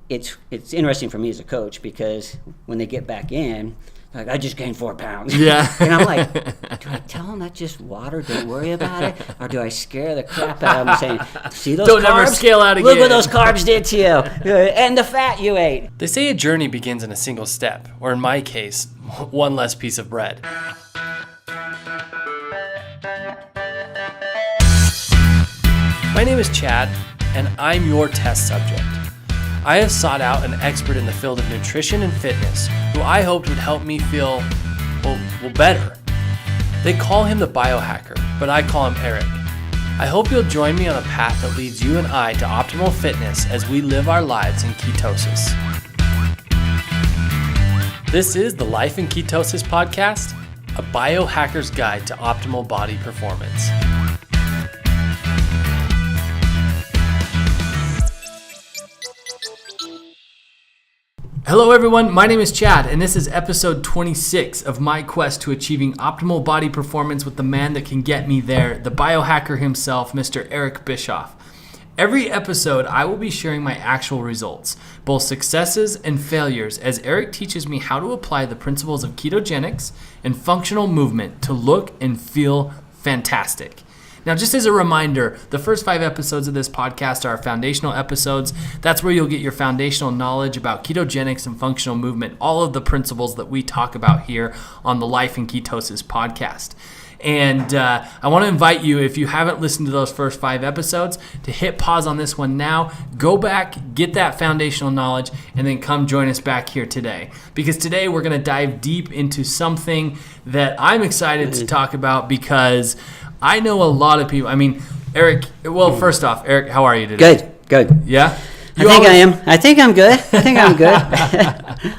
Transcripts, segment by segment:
it's interesting for me as a coach because when they get back in, like, I just gained 4 pounds. Yeah. And I'm like, do I tell them that's just water, don't worry about it? Or do I scare the crap out of them saying, see those Don't carbs? ever scale out again. Look what those carbs did to you. And the fat you ate. They say a journey begins in a single step, or in my case, one less piece of bread. My name is Chad, and I'm your test subject. I have sought out an expert in the field of nutrition and fitness who I hoped would help me feel, well, better. They call him the biohacker, but I call him Eric. I hope you'll join me on a path that leads you and I to optimal fitness as we live our lives in ketosis. This is the Life in Ketosis podcast, a biohacker's guide to optimal body performance. Hello everyone, my name is Chad, and this is episode 26 of my quest to achieving optimal body performance with the man that can get me there, the biohacker himself, Mr. Eric Bischoff. Every episode, I will be sharing my actual results, both successes and failures, as Eric teaches me how to apply the principles of ketogenics and functional movement to look and feel fantastic. Now, just as a reminder, the first 5 episodes of this podcast are foundational episodes. That's where you'll get your foundational knowledge about ketogenics and functional movement, all of the principles that we talk about here on the Life in Ketosis podcast. And I want to invite you, if you haven't listened to those first 5 episodes, to hit pause on this one now, go back, get that foundational knowledge, and then come join us back here today. Because today we're going to dive deep into something that I'm excited to talk about because I know a lot of people. I mean, Eric, well, first off, Eric, how are you today? Good. Yeah? I am. I think I'm good.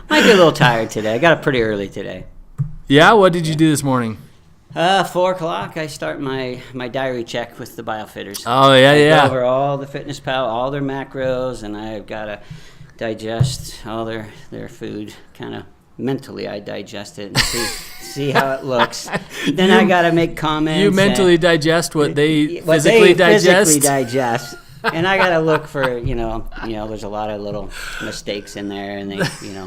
Might be a little tired today. I got up pretty early today. Yeah? What did you do this morning? 4 o'clock, I start my diary check with the biofitters. Oh, yeah. I go over all the Fitness Pal, all their macros, and I've got to digest all their food. Kind of mentally, I digest it and see how it looks. Then I got to make comments. You mentally digest what they physically digest. And I got to look for, there's a lot of little mistakes in there, and they,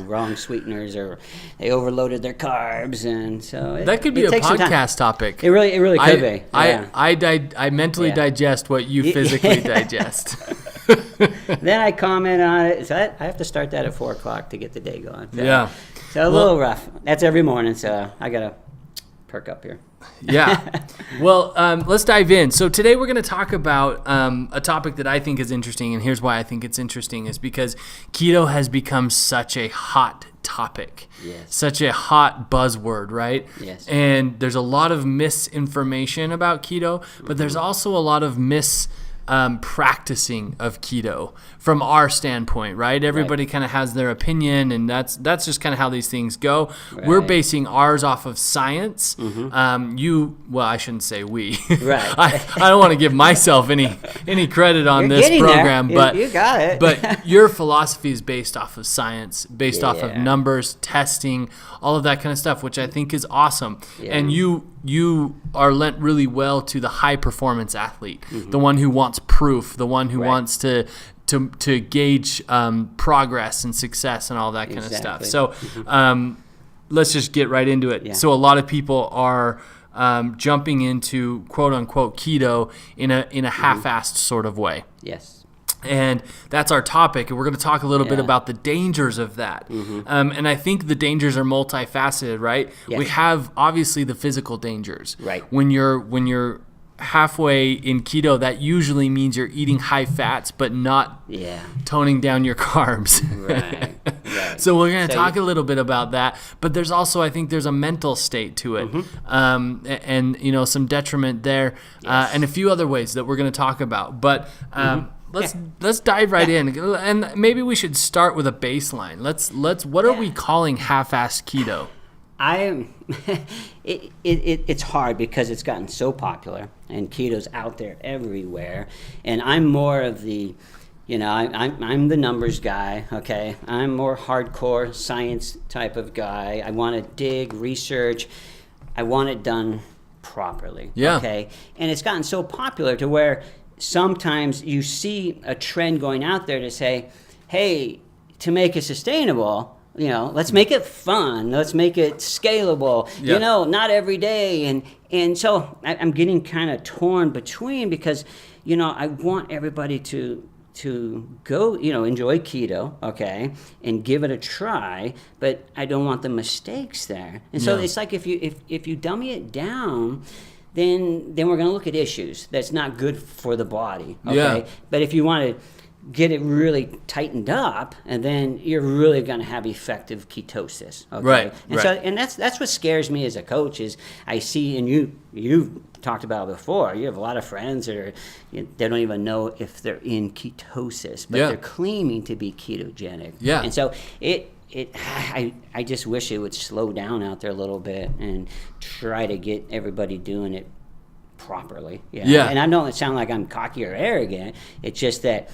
wrong sweeteners, or they overloaded their carbs, and so that could be a podcast topic. It really could be. Yeah. I mentally digest what you physically digest. Then I comment on it. So I have to start that at 4 o'clock to get the day going. So, yeah. So a little rough. That's every morning, so I got to perk up here. Yeah. Well, let's dive in. So today we're going to talk about a topic that I think is interesting, and here's why I think it's interesting is because keto has become such a hot topic, such a hot buzzword, right? Yes. And there's a lot of misinformation about keto, but there's also a lot of practicing of keto from our standpoint, right? Everybody kind of has their opinion, and that's just kind of how these things go. Right. We're basing ours off of science. Mm-hmm. I shouldn't say we. Right. I don't want to give myself any credit on this program, but you got it. But your philosophy is based off of science, based off of numbers, testing, all of that kind of stuff, which I think is awesome. Yeah. And you are lent really well to the high performance athlete, the one who wants proof, the one who wants to gauge progress and success and all that kind of stuff. So let's just get right into it. Yeah. So a lot of people are jumping into quote unquote keto in a half-assed sort of way. Yes. And that's our topic, and we're going to talk a little bit about the dangers of that. And I think the dangers are multifaceted, right? Yes. We have obviously the physical dangers. Right. When you're halfway in keto, that usually means you're eating high fats, but not toning down your carbs. Right. So we're going to talk a little bit about that. But there's also, I think there's a mental state to it, and some detriment there, and a few other ways that we're going to talk about. But Let's dive right in, and maybe we should start with a baseline. What are we calling half-assed keto? It's hard because it's gotten so popular, and keto's out there everywhere. And I'm more of the, I'm the numbers guy. Okay, I'm more hardcore science type of guy. I want to dig, research. I want it done properly. Yeah. Okay, and it's gotten so popular to where sometimes you see a trend going out there to say, hey, to make it sustainable, let's make it fun. Let's make it scalable. Yeah. Not every day. And so I'm getting kind of torn between, because, I want everybody to go, enjoy keto, okay, and give it a try, but I don't want the mistakes there. And so it's like if you dummy it down, then we're going to look at issues that's not good for the body, okay? Yeah. But if you want to get it really tightened up, and then you're really going to have effective ketosis, okay? Right, And right. so, and that's what scares me as a coach is I see, and you've talked about it before, you have a lot of friends that they don't even know if they're in ketosis, but they're claiming to be ketogenic. Yeah. And so I just wish it would slow down out there a little bit and try to get everybody doing it properly. Yeah. And I don't sound like I'm cocky or arrogant. It's just that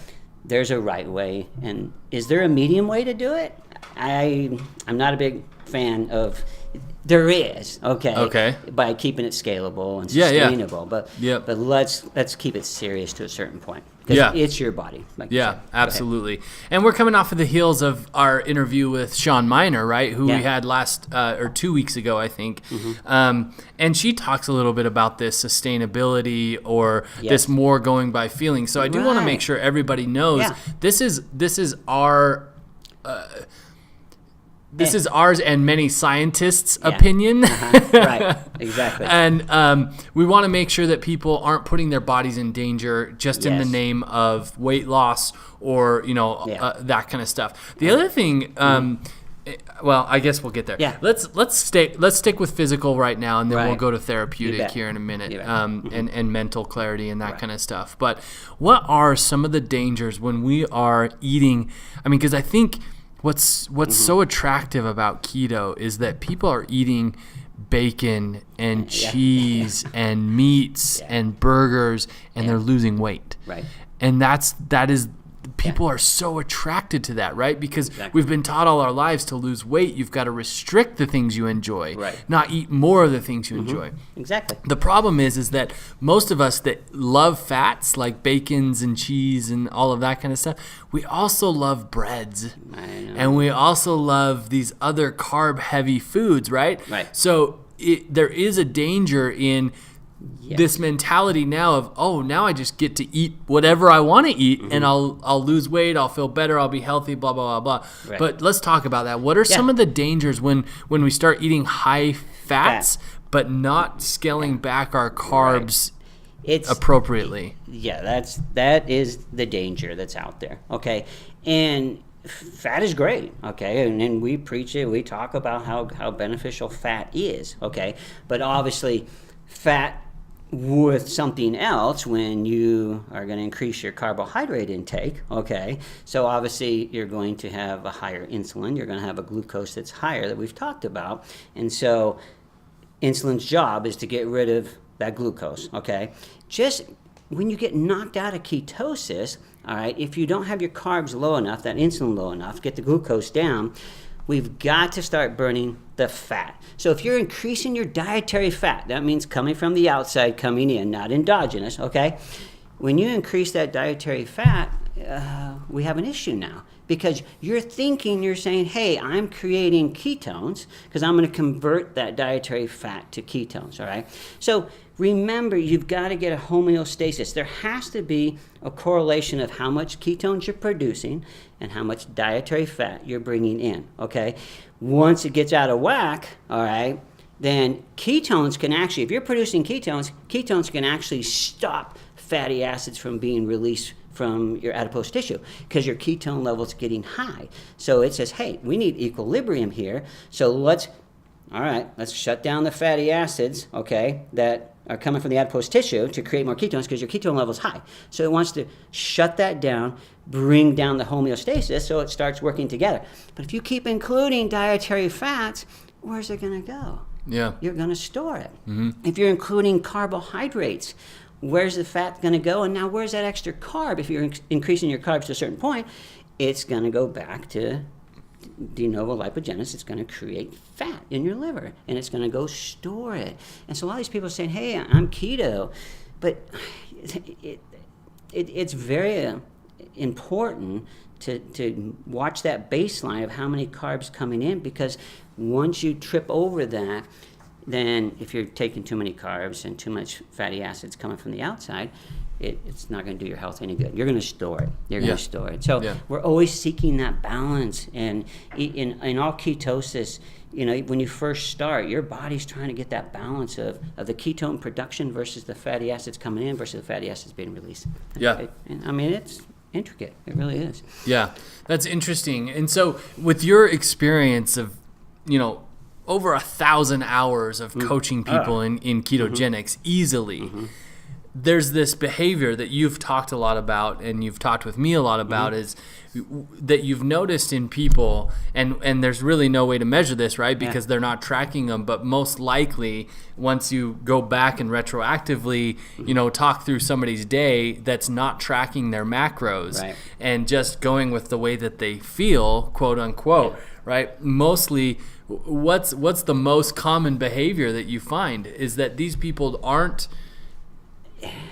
there's a right way. And is there a medium way to do it? I'm not a big fan of. There is, okay. By keeping it scalable and sustainable, but let's keep it serious to a certain point. Yeah, it's your body. Like absolutely. And we're coming off of the heels of our interview with Sean Miner, right? Who we had last or 2 weeks ago, I think. Mm-hmm. And she talks a little bit about this sustainability or this more going by feeling. So I do want to make sure everybody knows this is our. This is ours and many scientists' opinion. Right, exactly. And we want to make sure that people aren't putting their bodies in danger just in the name of weight loss or, that kind of stuff. The other thing, well, I guess we'll get there. Yeah. Let's stick with physical right now, and then we'll go to therapeutic here in a minute, and mental clarity and that kind of stuff. But what are some of the dangers when we are eating? I mean, because I think what's so attractive about keto is that people are eating bacon and cheese and meats and burgers, and they're losing weight. Right. And that is people are so attracted to that, right? Because we've been taught all our lives to lose weight, you've got to restrict the things you enjoy, not eat more of the things you enjoy. Exactly. The problem is that most of us that love fats like bacons and cheese and all of that kind of stuff, we also love breads. And we also love these other carb-heavy foods, right? Right. So there is a danger in this mentality now of, now I just get to eat whatever I want to eat, and I'll lose weight, I'll feel better, I'll be healthy, blah, blah, blah, blah. Right. But let's talk about that. What are some of the dangers when we start eating high fats but not scaling back our carbs appropriately? That is the danger that's out there, okay? And fat is great, okay? And we preach it, we talk about how beneficial fat is, okay? But obviously, fat with something else when you are going to increase your carbohydrate intake, okay? So obviously you're going to have a higher insulin, you're going to have a glucose that's higher that we've talked about. And so insulin's job is to get rid of that glucose, okay? Just when you get knocked out of ketosis, all right, if you don't have your carbs low enough, that insulin low enough, get the glucose down, we've got to start burning the fat. So if you're increasing your dietary fat, that means coming from the outside, coming in, not endogenous, okay? When you increase that dietary fat, we have an issue now, because you're saying, hey, I'm creating ketones because I'm going to convert that dietary fat to ketones, all right? So remember, you've got to get a homeostasis. There has to be a correlation of how much ketones you're producing and how much dietary fat you're bringing in, okay? Once it gets out of whack, all right, then ketones can actually, if you're producing ketones can actually stop fatty acids from being released from your adipose tissue because your ketone level's getting high. So it says, hey, we need equilibrium here. So let's shut down the fatty acids, okay, that are coming from the adipose tissue to create more ketones because your ketone level is high. So it wants to shut that down, bring down the homeostasis so it starts working together. But if you keep including dietary fats, where's it going to go? Yeah. You're going to store it. If you're including carbohydrates, where's the fat going to go? And now where's that extra carb? If you're increasing your carbs to a certain point, it's going to go back to de novo lipogenesis. It's going to create fat in your liver, and it's going to go store it. And so a lot of these people are saying, hey, I'm keto, but it's very important to watch that baseline of how many carbs coming in, because once you trip over that, then if you're taking too many carbs and too much fatty acids coming from the outside, it's not going to do your health any good. You're going to store it. You're going to store it. So we're always seeking that balance. And in all ketosis, when you first start, your body's trying to get that balance of the ketone production versus the fatty acids coming in versus the fatty acids being released. And it's intricate. It really is. Yeah, that's interesting. And so with your experience of, over 1,000 hours of coaching people in ketogenics easily, there's this behavior that you've talked a lot about, and you've talked with me a lot about, is that you've noticed in people, and there's really no way to measure this, right? Because they're not tracking them, but most likely once you go back and retroactively, talk through somebody's day that's not tracking their macros and just going with the way that they feel, quote unquote, right? Mostly what's the most common behavior that you find is that these people aren't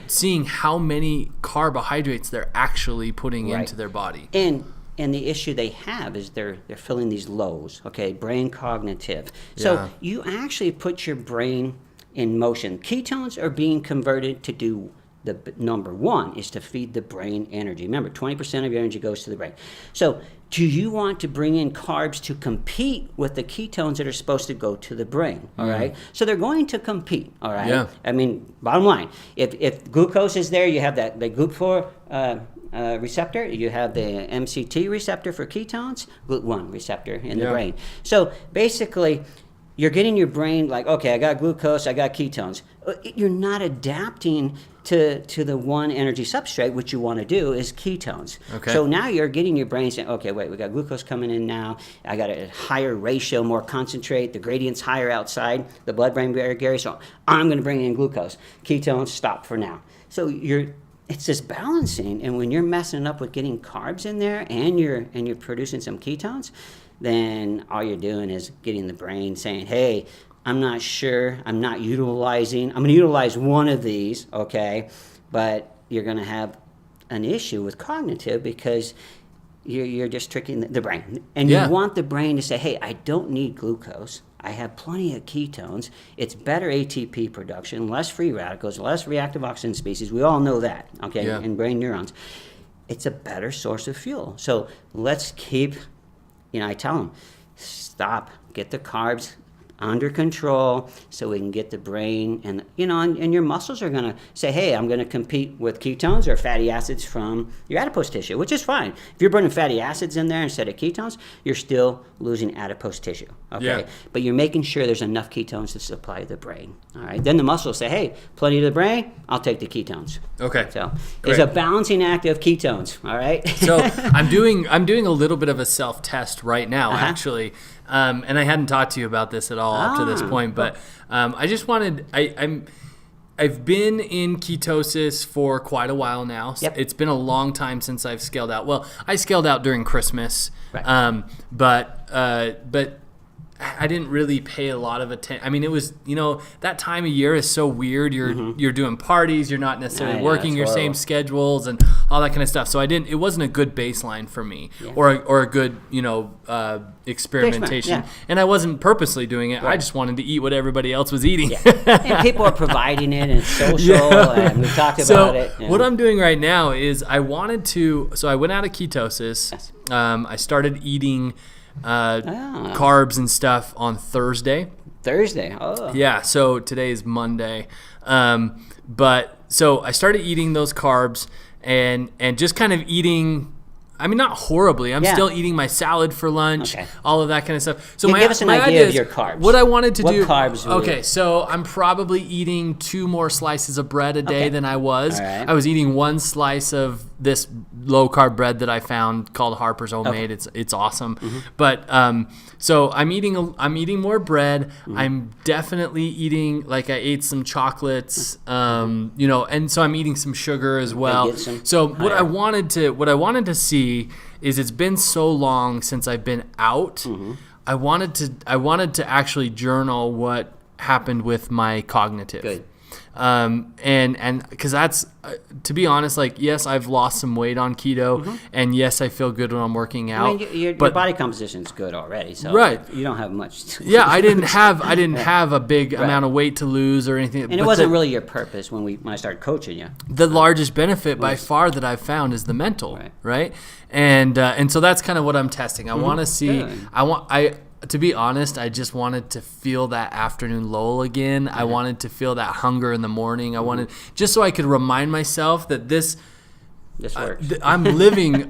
seeing how many carbohydrates they're actually putting into their body. And the issue they have is they're filling these lows, brain cognitive. So you actually put your brain in motion. Ketones are being converted to do the number one is to feed the brain energy. Remember, 20% of your energy goes to the brain. So do you want to bring in carbs to compete with the ketones that are supposed to go to the brain? All right. So they're going to compete. All right. Yeah. I mean, bottom line, if glucose is there, you have the GLUT4 receptor, you have the MCT receptor for ketones, GLUT1 receptor in the brain. So basically, you're getting your brain like, okay, I got glucose, I got ketones. You're not adapting to the one energy substrate. What you want to do is ketones. Okay. So now you're getting your brain saying, okay, wait, we got glucose coming in now. I got a higher ratio, more concentrate. The gradient's higher outside the blood-brain barrier, so I'm going to bring in glucose. Ketones, stop for now. So it's this balancing, and when you're messing up with getting carbs in there and you're producing some ketones, then all you're doing is getting the brain saying, hey, I'm not sure, I'm not utilizing, I'm going to utilize one of these, okay, but you're going to have an issue with cognitive because you're just tricking the brain. And you want the brain to say, hey, I don't need glucose. I have plenty of ketones. It's better ATP production, less free radicals, less reactive oxygen species. We all know that, okay, in brain neurons. It's a better source of fuel. So let's keep, I tell them, stop, get the carbs under control so we can get the brain and your muscles are going to say, hey, I'm going to compete with ketones or fatty acids from your adipose tissue, which is fine. If you're burning fatty acids in there instead of ketones, you're still losing adipose tissue, but you're making sure there's enough ketones to supply the brain. All right, then the muscles say, hey, plenty to the brain, I'll take the ketones. Okay, so it's a balancing act of ketones. All right. So I'm doing a little bit of a self-test right now, actually. And I hadn't talked to you about this at all up to this point, but I just wanted, I've been in ketosis for quite a while now. It's been a long time since I've scaled out. Well, I scaled out during Christmas, but I didn't really pay a lot of attention. I mean, it was, that time of year is so weird. You're doing parties. You're not necessarily working your same schedules and all that kind of stuff. So it wasn't a good baseline for me or a good, experimentation. And I wasn't purposely doing it. I just wanted to eat what everybody else was eating. And people are providing it and it's social and we've talked about it. What I'm doing right now is I went out of ketosis. I started eating carbs and stuff on Thursday. Yeah, so today is Monday. But so I started eating those carbs and just kind of eating, I mean, not horribly. I'm still eating my salad for lunch, all of that kind of stuff. So give us an idea of your carbs. What I wanted to do. What carbs? Okay, so I'm probably eating 2 more slices of bread a day than I was. I was eating 1 slice of this low carb bread that I found called Harper's Homemade. It's awesome. But so I'm eating more bread. I'm definitely eating, like, I ate some chocolates, and so I'm eating some sugar as well. So what I wanted to see is, it's been so long since I've been out. I wanted to actually journal what happened with my cognitive. And because that's, to be honest, like, yes, I've lost some weight on keto, and yes, I feel good when I'm working out. I mean, your body composition is good already, so right. You don't have much to lose. I didn't have a big amount of weight to lose or anything. And it wasn't really your purpose when I started coaching you. The largest benefit by far that I've found is the mental, right? And so that's kind of what I'm testing. I want to see. To be honest, I just wanted to feel that afternoon lull again. I wanted to feel that hunger in the morning. I wanted, just so I could remind myself that this works. I'm living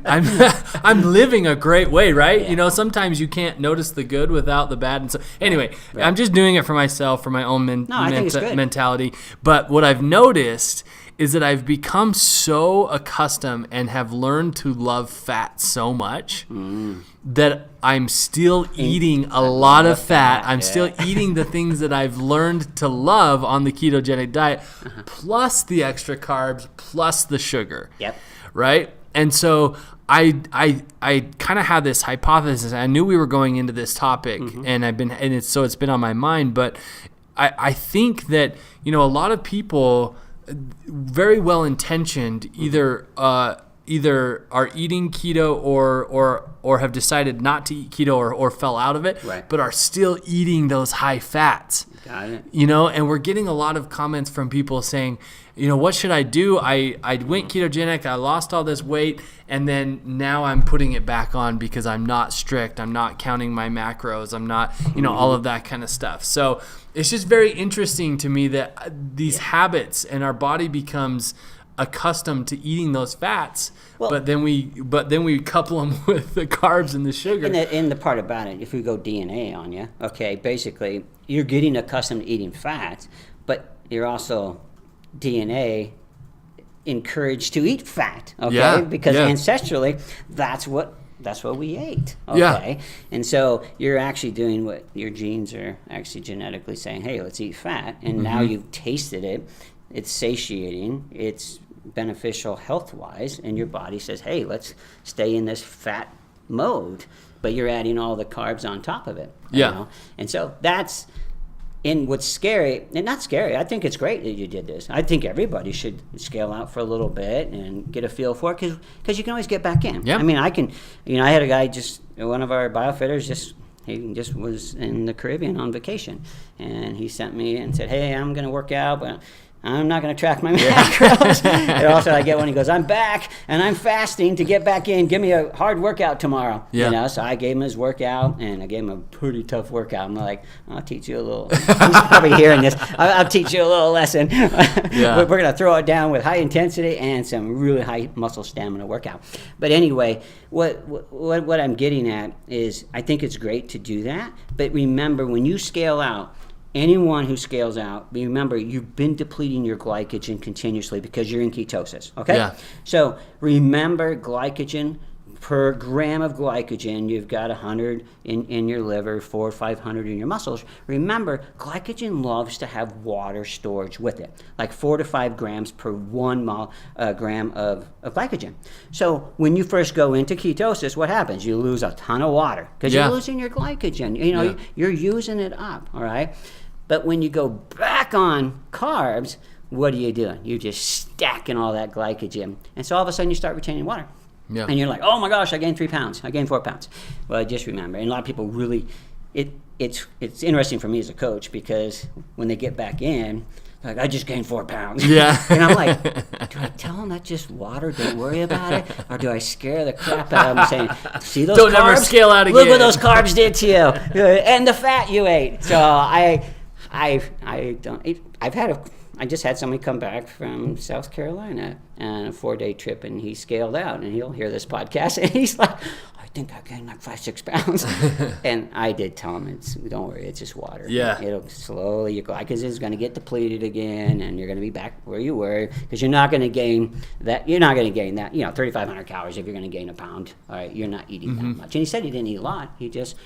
a great way, right? Yeah. You know, sometimes you can't notice the good without the bad. And so anyway, I'm just doing it for myself, for my own mentality. But what I've noticed is that I've become so accustomed and have learned to love fat so much that I'm still eating a lot of fat. I'm still eating the things that I've learned to love on the ketogenic diet, plus the extra carbs, plus the sugar. Yep. Right? And so I kind of had this hypothesis. I knew we were going into this topic, and it's been on my mind. But I think that, you know, a lot of people, very well intentioned, either are eating keto or have decided not to eat keto or fell out of it, but are still eating those high fats. Got it. You know, and we're getting a lot of comments from people saying, you know, what should I do? I went ketogenic, I lost all this weight, and then now I'm putting it back on because I'm not strict, I'm not counting my macros, I'm not, you know, all of that kind of stuff. So it's just very interesting to me that these habits, and our body becomes accustomed to eating those fats, but then we couple them with the carbs and the sugar. And the part about it, if we go DNA on you, okay, basically you're getting accustomed to eating fat, but you're also DNA encouraged to eat fat, okay? Because ancestrally, that's what we ate, okay? And so you're actually doing what your genes are actually genetically saying, hey, let's eat fat. And now you've tasted it. It's satiating. It's beneficial health-wise. And your body says, hey, let's stay in this fat mode. But you're adding all the carbs on top of it. You know? And so that's... And what's scary, and not scary, I think it's great that you did this. I think everybody should scale out for a little bit and get a feel for it, because you can always get back in. Yeah. I mean, I had a guy, one of our biofitters, he just was in the Caribbean on vacation, and he sent me and said, hey, I'm going to work out, but I'm not going to track my macros. And also I get one, he goes, I'm back and I'm fasting to get back in. Give me a hard workout tomorrow. Yeah. You know, so I gave him his workout, and I gave him a pretty tough workout. I'm like, I'll teach you a little. He's probably hearing this. I'll teach you a little lesson. We're going to throw it down with high intensity and some really high muscle stamina workout. But anyway, what I'm getting at is I think it's great to do that. But remember, when you scale out, anyone who scales out, remember, you've been depleting your glycogen continuously because you're in ketosis, okay? Yeah. So remember, glycogen, per gram of glycogen, you've got 100 in your liver, 400 or 500 in your muscles. Remember, glycogen loves to have water storage with it, like 4 to 5 grams per 1 gram of glycogen. So when you first go into ketosis, what happens? You lose a ton of water because you're losing your glycogen. You know, you're using it up, all right? But when you go back on carbs, what are you doing? You're just stacking all that glycogen. And so all of a sudden you start retaining water. Yeah. And you're like, oh my gosh, I gained 3 pounds. I gained 4 pounds. Well, just remember, and a lot of people really, it's interesting for me as a coach, because when they get back in, like, I just gained 4 pounds. Yeah. And I'm like, do I tell them that's just water, don't worry about it? Or do I scare the crap out of them saying, see those don't carbs? Don't ever scale out again. Look what those carbs did to you. And the fat you ate. So I just had somebody come back from South Carolina on a 4-day trip, and he scaled out, and he'll hear this podcast, and he's like, I think I gained like 5-6 pounds. And I did tell him, don't worry, it's just water. Yeah. It'll slowly, your glycogen is going to get depleted again, and you're going to be back where you were, because you're not going to gain that, 3,500 calories if you're going to gain a pound. All right, you're not eating that much. And he said he didn't eat a lot. He just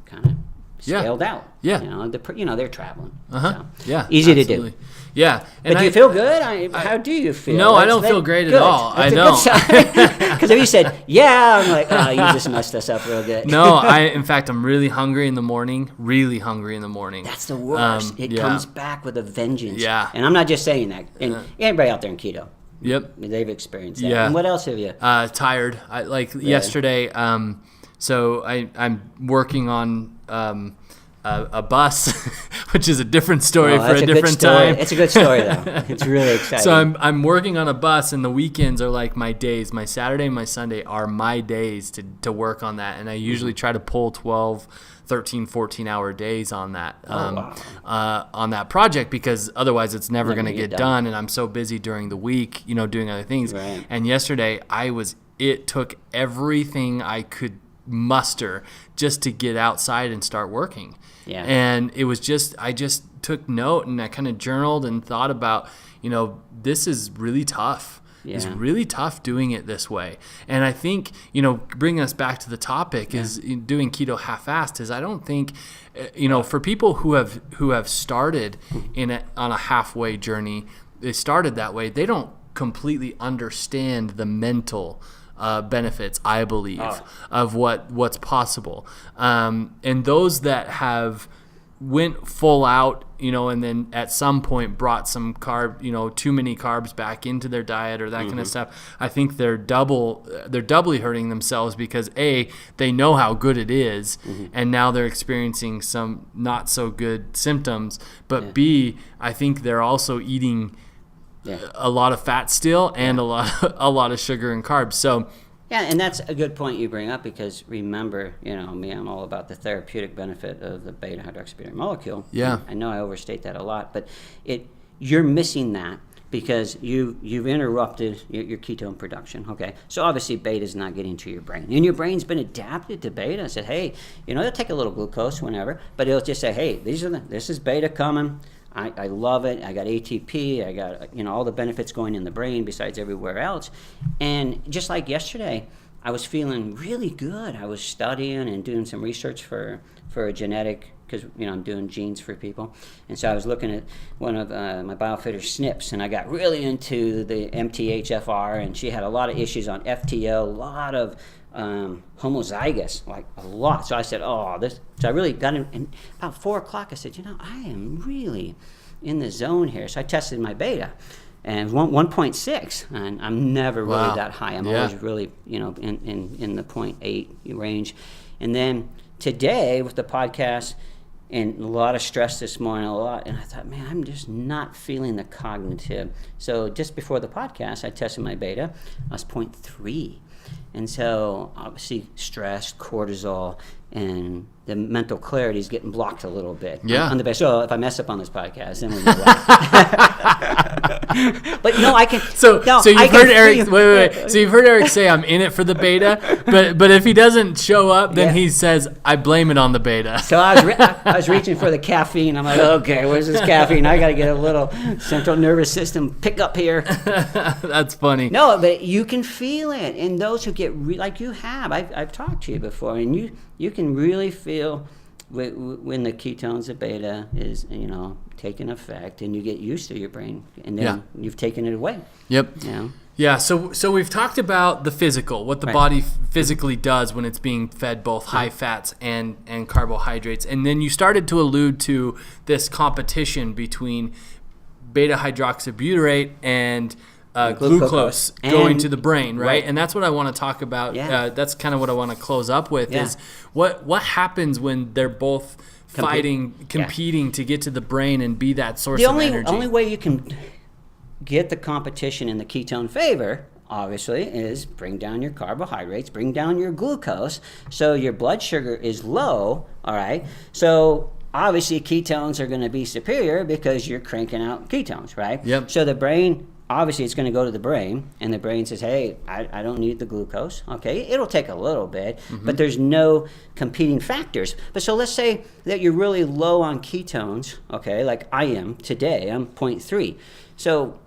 kind of scaled out. Yeah. They're traveling. Uh-huh. So, Yeah. easy absolutely. to do. Yeah. But do you feel good? How do you feel? No, I don't feel great at all. I don't. Because if you said, yeah, I'm like, oh, you just messed us up real good. No, in fact, I'm really hungry in the morning. Really hungry in the morning. That's the worst. It comes back with a vengeance. Yeah. And I'm not just saying that. And anybody out there in keto. Yep. They've experienced that. Yeah. And what else have you? Tired. Yesterday, so I'm working on a bus, which is a different story for a different time. It's a good story, though. It's really exciting. So I'm working on a bus, and the weekends are like my days. My Saturday and my Sunday are my days to work on that, and I usually try to pull 12, 13, 14-hour days on that on that project, because otherwise it's never going to get done, and I'm so busy during the week, doing other things. Right. And yesterday it took everything I could muster just to get outside and start working. Yeah. And it was I just took note, and I kind of journaled and thought about, this is really tough. Yeah. It's really tough doing it this way. And I think, bringing us back to the topic is doing keto half-assed is I don't think, for people who have started on a halfway journey, they started that way, they don't completely understand the mental benefits, I believe, of what's possible. And those that have went full out, and then at some point brought some too many carbs back into their diet or that kind of stuff, I think they're doubly hurting themselves, because A, they know how good it is, and now they're experiencing some not so good symptoms, but B, I think they're also eating a lot of fat still, and a lot of sugar and carbs. So yeah, and that's a good point you bring up, because remember, me, I'm all about the therapeutic benefit of the beta hydroxybutyrate molecule. Yeah. I know I overstate that a lot, but you're missing that because you've interrupted your ketone production. Okay, so obviously beta is not getting to your brain, and your brain's been adapted to beta. And said, hey, it'll take a little glucose whenever, but it'll just say, hey, this is beta coming. I love it. I got ATP. I got all the benefits going in the brain besides everywhere else. And just like yesterday, I was feeling really good. I was studying and doing some research for a genetic, because I'm doing genes for people. And so I was looking at one of my biofitter's SNPs, and I got really into the MTHFR, and she had a lot of issues on FTO, a lot of homozygous, like a lot. So I said, so I really got in. And about 4 o'clock, I said, I am really in the zone here. So I tested my beta, and 1.6, and I'm never really that high. I'm always really, in the 0.8 range. And then today with the podcast and a lot of stress this morning, and I thought, man, I'm just not feeling the cognitive. So just before the podcast, I tested my beta. I was 0.3. And so obviously stress, cortisol, and the mental clarity is getting blocked a little bit. Yeah. On the base. So if I mess up on this podcast, then we know why. But no, I can. So you've heard Eric. Wait. So you've heard Eric say, "I'm in it for the beta," but if he doesn't show up, then he says, "I blame it on the beta." So I was reaching for the caffeine. I'm like, okay, where's this caffeine? I got to get a little central nervous system pick up here. That's funny. No, but you can feel it, and those who get like you have, I've talked to you before, and you can really feel when the ketones, the beta is taking effect, and you get used to your brain, and then you've taken it away. Yep. Yeah, so we've talked about the physical, what the body physically does when it's being fed both high fats and carbohydrates. And then you started to allude to this competition between beta hydroxybutyrate and glucose going to the brain, right? And that's what I want to talk about. Yeah. That's kind of what I want to close up with is what happens when they're both competing to get to the brain and be that source of energy. The only way you can get the competition in the ketone favor, obviously, is bring down your carbohydrates, bring down your glucose, so your blood sugar is low, all right? So obviously ketones are going to be superior because you're cranking out ketones, right? Yep. So the brain, obviously it's going to go to the brain, and the brain says, hey, I don't need the glucose. Okay, it'll take a little bit, but there's no competing factors. But so let's say that you're really low on ketones, okay, like I am today, I'm 0.3. So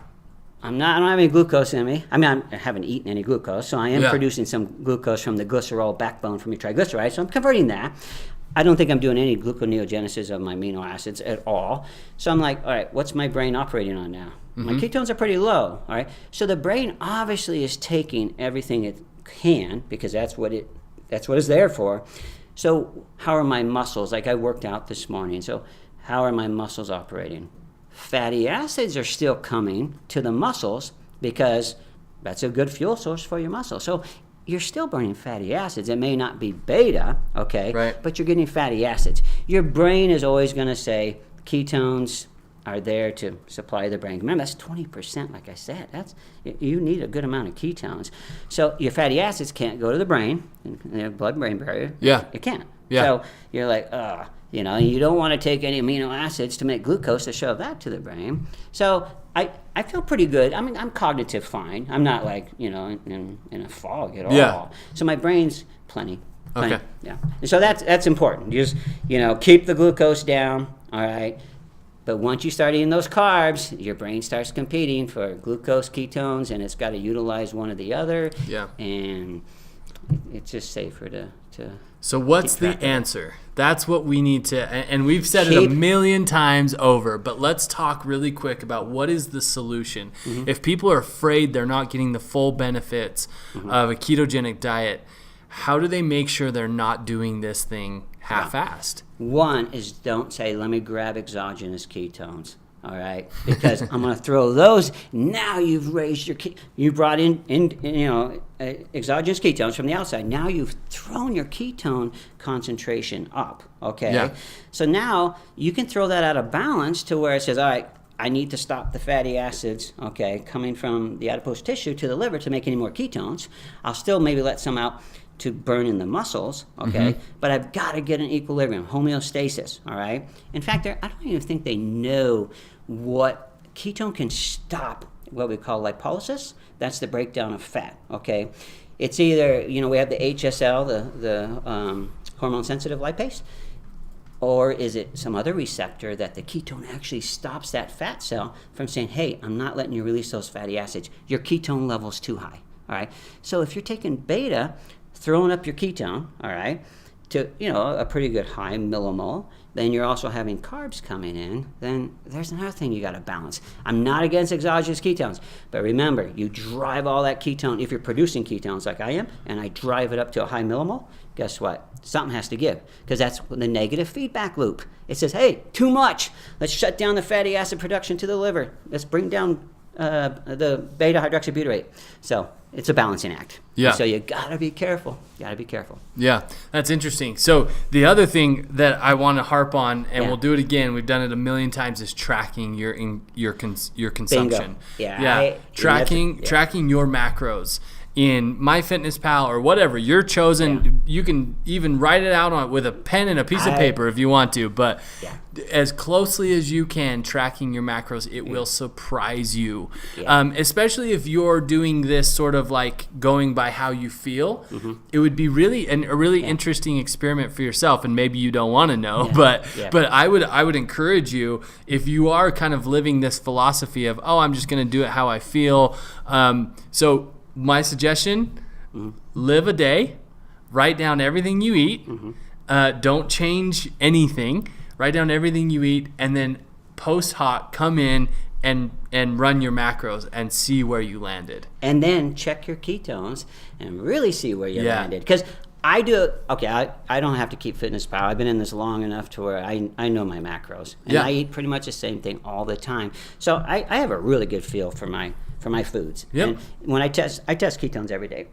I don't have any glucose in me. I mean, I haven't eaten any glucose, so I am producing some glucose from the glycerol backbone from your triglycerides, so I'm converting that. I don't think I'm doing any gluconeogenesis of my amino acids at all. So I'm like, all right, what's my brain operating on now? My ketones are pretty low, all right? So the brain obviously is taking everything it can, because that's what it's there for. So how are my muscles? Like I worked out this morning, so how are my muscles operating? Fatty acids are still coming to the muscles because that's a good fuel source for your muscle. So you're still burning fatty acids. It may not be beta, okay, right, but you're getting fatty acids. Your brain is always going to say ketones are there to supply the brain. Remember, that's 20%, like I said. You need a good amount of ketones. So your fatty acids can't go to the brain, the blood-brain barrier. Yeah. It can't. Yeah. So you're like, you don't want to take any amino acids to make glucose to shove that to the brain. So I feel pretty good. I mean, I'm cognitive fine. I'm not like, in a fog at all. Yeah. So my brain's plenty. Okay. Yeah. And so that's important. You just, keep the glucose down, all right? But once you start eating those carbs, your brain starts competing for glucose, ketones, and it's got to utilize one or the other. Yeah. And it's just safer to So what's the answer? That's what we need to, and we've said it a million times over, but let's talk really quick about what is the solution. If people are afraid they're not getting the full benefits of a ketogenic diet, how do they make sure they're not doing this thing half-assed? One is, don't say, let me grab exogenous ketones. All right, because I'm going to throw those. Now you've raised you brought in exogenous ketones from the outside. Now you've thrown your ketone concentration up. Okay, yeah. So now you can throw that out of balance to where it says, all right, I need to stop the fatty acids, okay, coming from the adipose tissue to the liver to make any more ketones. I'll still maybe let some out to burn in the muscles, okay? But I've got to get an equilibrium, homeostasis, all right? In fact, I don't even think they know what ketone can stop, what we call lipolysis. That's the breakdown of fat, okay? It's either, we have the HSL, the hormone-sensitive lipase, or is it some other receptor that the ketone actually stops that fat cell from saying, hey, I'm not letting you release those fatty acids. Your ketone level's too high, all right? So if you're taking beta, throwing up your ketone, all right, to, a pretty good high millimole, then you're also having carbs coming in, then there's another thing you got to balance. I'm not against exogenous ketones, but remember, you drive all that ketone, if you're producing ketones like I am, and I drive it up to a high millimole, guess what? Something has to give, because that's the negative feedback loop. It says, hey, too much. Let's shut down the fatty acid production to the liver. Let's bring down the beta hydroxybutyrate. So it's a balancing act. Yeah. So you gotta be careful. Yeah, that's interesting. So the other thing that I want to harp on, and we'll do it again, we've done it a million times, is tracking your consumption. Bingo. Yeah. Tracking your macros in MyFitnessPal or whatever you're chosen. Yeah. You can even write it out with a pen and a piece of paper if you want to, but as closely as you can, tracking your macros, it will surprise you. Especially if you're doing this sort of like going by how you feel. It would be really a really interesting experiment for yourself, and maybe you don't want to know, but I would encourage you, if you are kind of living this philosophy of, I'm just going to do it how I feel. So my suggestion, live a day, write down everything you eat, don't change anything, write down everything you eat, and then post hoc come in and run your macros and see where you landed. And then check your ketones and really see where you landed. Because I do it, I don't have to keep FitnessPal. I've been in this long enough to where I know my macros. And I eat pretty much the same thing all the time. So I have a really good feel for my foods. And when I test ketones every day.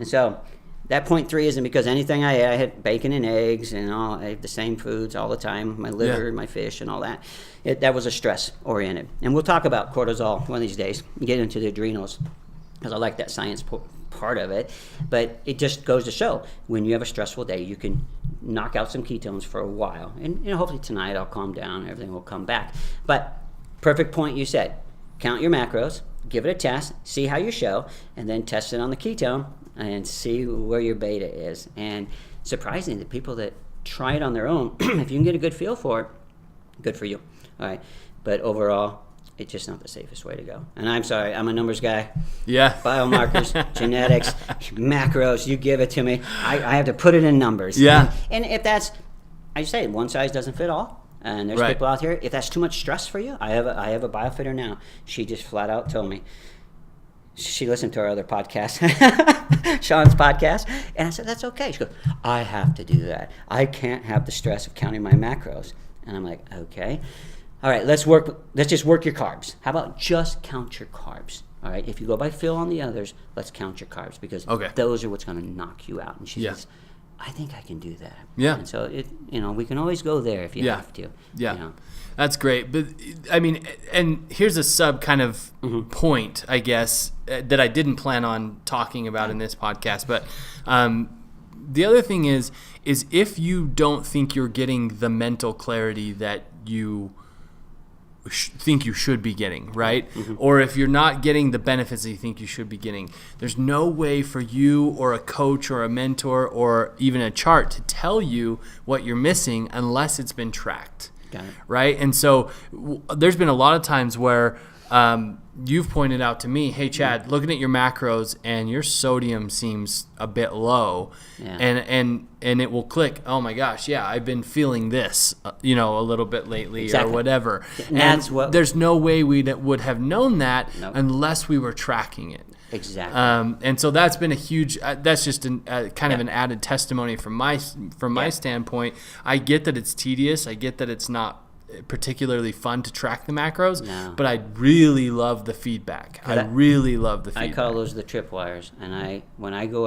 So that 0.3 isn't because anything I ate. I had bacon and eggs and all. I ate the same foods all the time, my liver, my fish, and all that. That was a stress-oriented. And we'll talk about cortisol one of these days, get into the adrenals, because I like that science part of it. But it just goes to show, when you have a stressful day, you can knock out some ketones for a while. And hopefully tonight I'll calm down, everything will come back. But perfect point you said. Count your macros, give it a test, see how you show, and then test it on the ketone and see where your beta is. And surprisingly, the people that try it on their own, if you can get a good feel for it, good for you. All right. But overall, it's just not the safest way to go. And I'm sorry, I'm a numbers guy. Yeah. Biomarkers, genetics, macros, you give it to me. I have to put it in numbers. Yeah. And if that's I say one size doesn't fit all. And there's Right. people out here, if that's too much stress for you, I have a biofitter now. She just flat out told me, she listened to our other podcast, Sean's podcast, and I said, that's okay. She goes, I have to do that. I can't have the stress of counting my macros. And I'm like, okay. All right, let's just work your carbs. How about just count your carbs? All right, if you go by Phil on the others, let's count your carbs, because those are what's going to knock you out. And she says, I think I can do that. Yeah. And so we can always go there if you have to. Yeah. You know. That's great. But I mean, and here's a sub kind of point, I guess, that I didn't plan on talking about in this podcast. But the other thing is if you don't think you're getting the mental clarity that you think you should be getting, right? Or if you're not getting the benefits that you think you should be getting, there's no way for you or a coach or a mentor or even a chart to tell you what you're missing unless it's been tracked. Got it. Right? And so there's been a lot of times where you've pointed out to me, hey, Chad, looking at your macros and your sodium seems a bit low. Yeah. And it will click, oh my gosh, yeah, I've been feeling this, a little bit lately or whatever. And that's what, there's no way we would have known that Nope. unless we were tracking it. Exactly. And so that's been a huge. That's just kind of an added testimony from my standpoint. I get that it's tedious. I get that it's not particularly fun to track the macros. No. But I really love the feedback. I really love the feedback. I call those the tripwires. And when I go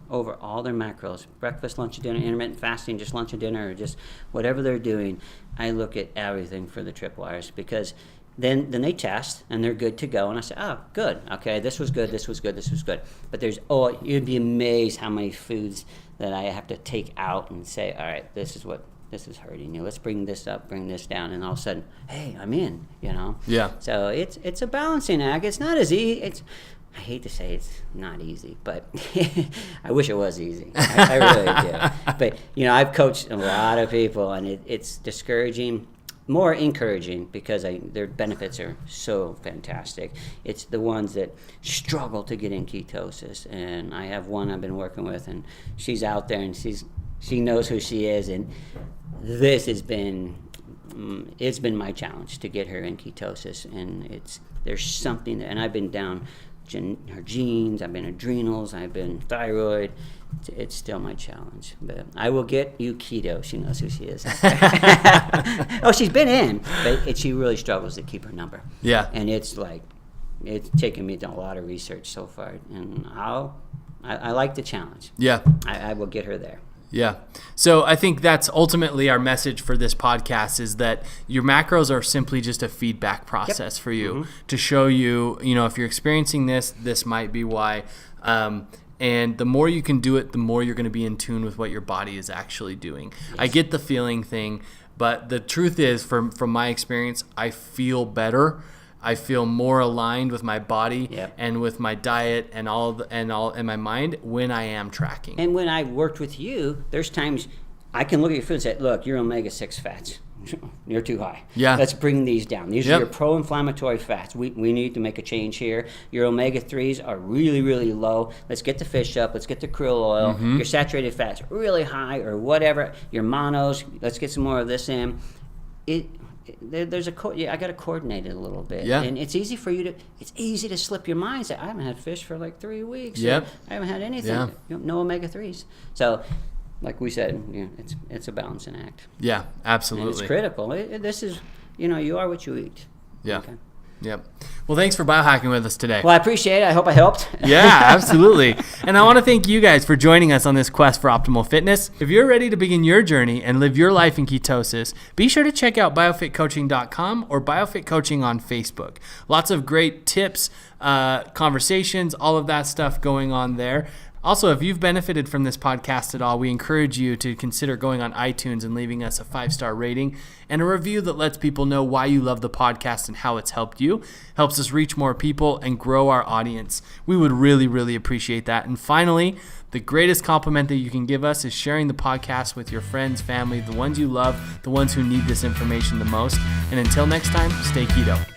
over all their macros, breakfast, lunch, and dinner, intermittent fasting, just lunch and dinner, or just whatever they're doing. I look at everything for the tripwires, because then they test and they're good to go, and I say, oh, good, okay, this was good. But you'd be amazed how many foods that I have to take out and say, all right, this is hurting you. Let's bring this up, bring this down, and all of a sudden, hey, I'm in. Yeah. So it's a balancing act. It's not as easy. I hate to say it's not easy, but I wish it was easy. I really do. But I've coached a lot of people, and it's discouraging. More encouraging, because their benefits are so fantastic. It's the ones that struggle to get in ketosis, and I have one I've been working with, and she's out there, and she knows who she is, and this has been it's been my challenge to get her in ketosis, and there's something, and I've been down her genes, I've been adrenals, I've been thyroid. It's still my challenge, but I will get you keto. She knows who she is. Oh, she's been in, but she really struggles to keep her number. Yeah. And it's taken me to a lot of research so far, and I like the challenge. Yeah. I will get her there. Yeah. So I think that's ultimately our message for this podcast, is that your macros are simply just a feedback process for you to show you, if you're experiencing this might be why. And the more you can do it, the more you're going to be in tune with what your body is actually doing. Yes. I get the feeling thing, but the truth is, from my experience, I feel better. I feel more aligned with my body and with my diet and all in my mind when I am tracking. And when I worked with you, there's times I can look at your food and say, look, your omega-6 fats, you're too high. Yeah. Let's bring these down. These are your pro-inflammatory fats. We need to make a change here. Your omega-3s are really, really low. Let's get the fish up. Let's get the krill oil. Your saturated fats really high, or whatever. Your monos, let's get some more of this in. There's I got to coordinate it a little bit. Yeah. And it's easy to slip your mind and say, I haven't had fish for like 3 weeks. Yep. I haven't had anything. Yeah. No omega-3s. So, like we said, it's a balancing act. Yeah, absolutely. And it's critical. This is, you are what you eat. Yeah. Okay. Yep. Well, thanks for biohacking with us today. Well, I appreciate it. I hope I helped. Yeah, absolutely. And I want to thank you guys for joining us on this quest for optimal fitness. If you're ready to begin your journey and live your life in ketosis, be sure to check out biofitcoaching.com or Biofit Coaching on Facebook. Lots of great tips, conversations, all of that stuff going on there. Also, if you've benefited from this podcast at all, we encourage you to consider going on iTunes and leaving us a 5-star rating and a review that lets people know why you love the podcast and how it's helped you. Helps us reach more people and grow our audience. We would really, really appreciate that. And finally, the greatest compliment that you can give us is sharing the podcast with your friends, family, the ones you love, the ones who need this information the most. And until next time, stay keto.